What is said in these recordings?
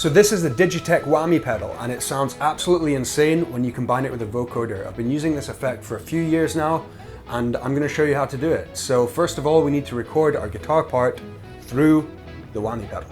So this is the Digitech whammy pedal, and it sounds absolutely insane when you combine it with a vocoder. I've been using this effect for a few years now, and I'm going to show you how to do it. So first of all, we need to record our guitar part through the whammy pedal.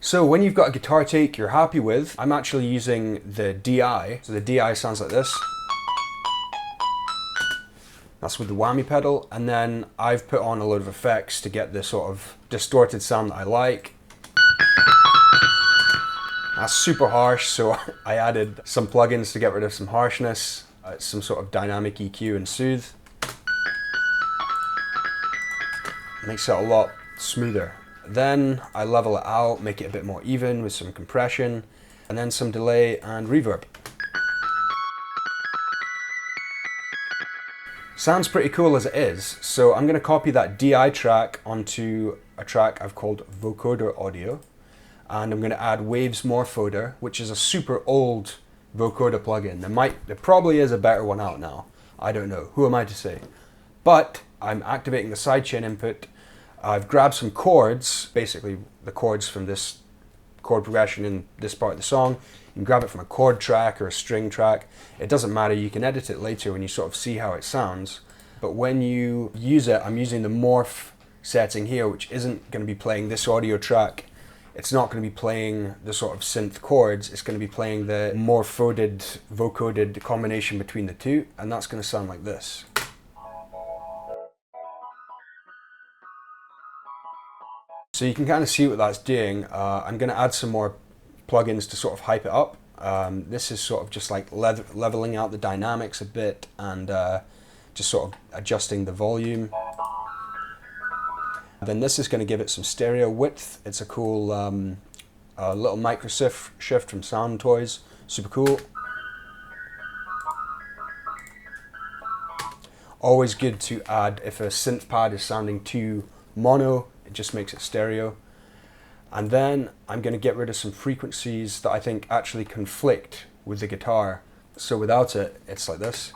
So when you've got a guitar take you're happy with, I'm actually using the DI. So the DI sounds like this. That's with the whammy pedal. And then I've put on a load of effects to get this sort of distorted sound that I like. That's super harsh, so I added some plugins to get rid of some harshness, some sort of dynamic EQ and soothe. Makes it a lot smoother. Then I level it out, make it a bit more even with some compression, and then some delay and reverb. Sounds pretty cool as it is, so I'm going to copy that DI track onto a track I've called Vocoder Audio, and I'm going to add Waves Morphoder, which is a super old vocoder plugin. There probably is a better one out now. I don't know. Who am I to say? But I'm activating the sidechain input. I've grabbed some chords, basically the chords from this chord progression in this part of the song. You can grab it from a chord track or a string track. It doesn't matter, you can edit it later when you sort of see how it sounds. But when you use it, I'm using the morph setting here, which isn't going to be playing this audio track. It's not going to be playing the sort of synth chords. It's going to be playing the morphoded, vocoded combination between the two, and that's going to sound like this. So you can kind of see what that's doing. I'm going to add some more plugins to sort of hype it up. This is sort of just like leveling out the dynamics a bit and just sort of adjusting the volume. Then this is going to give it some stereo width. It's a cool little micro shift from Sound Toys. Super cool. Always good to add if a synth pad is sounding too mono. It just makes it stereo. And then I'm going to get rid of some frequencies that I think actually conflict with the guitar. So without it, it's like this.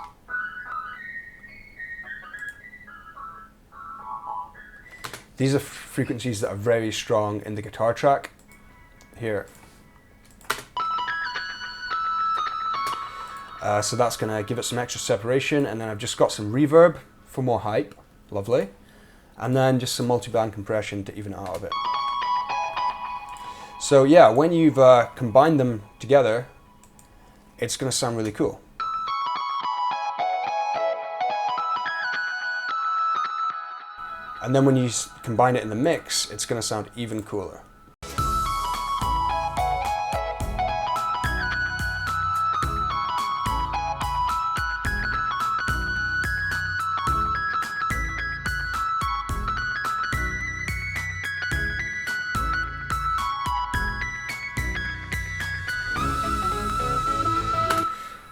These are frequencies that are very strong in the guitar track. Here. So that's going to give it some extra separation, and then I've just got some reverb for more hype. Lovely. And then just some multiband compression to even it out a bit. So yeah, when you've combined them together, it's going to sound really cool. And then when you combine it in the mix, it's going to sound even cooler.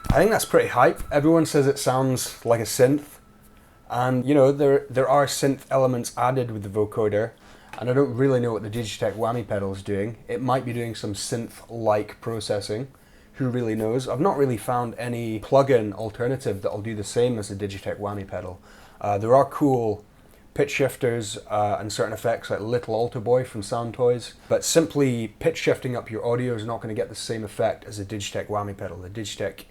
I think that's pretty hype. Everyone says it sounds like a synth. And you know, there are synth elements added with the vocoder, and I don't really know what the Digitech whammy pedal is doing. It might be doing some synth-like processing. Who really knows? I've not really found any plugin alternative that'll do the same as the Digitech whammy pedal. There are cool pitch shifters and certain effects like Little Alter Boy from Sound Toys, but simply pitch shifting up your audio is not going to get the same effect as the Digitech whammy pedal. The Digitech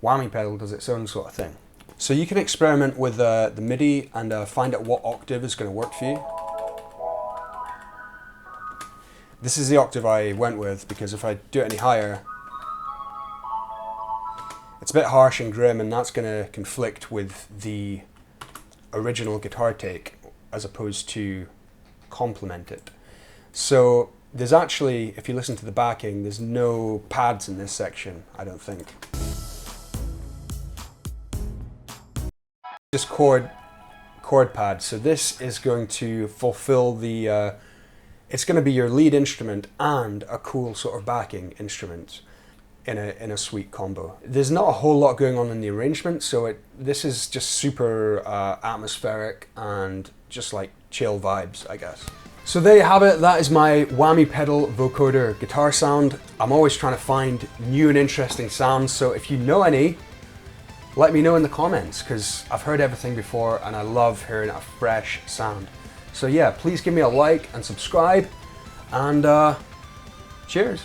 whammy pedal does its own sort of thing. So you can experiment with the MIDI and find out what octave is going to work for you. This is the octave I went with because if I do it any higher, it's a bit harsh and grim, and that's going to conflict with the original guitar take as opposed to complement it. So there's actually, if you listen to the backing, there's no pads in this section, I don't think. Just chord pad. So this is going to fulfill the, it's going to be your lead instrument and a cool sort of backing instrument. in a sweet combo. There's not a whole lot going on in the arrangement, so this is just super atmospheric and just like chill vibes, I guess. So there you have it. That is my Whammy Pedal vocoder guitar sound. I'm always trying to find new and interesting sounds, so if you know any, let me know in the comments, because I've heard everything before and I love hearing a fresh sound. So yeah, please give me a like and subscribe, and cheers.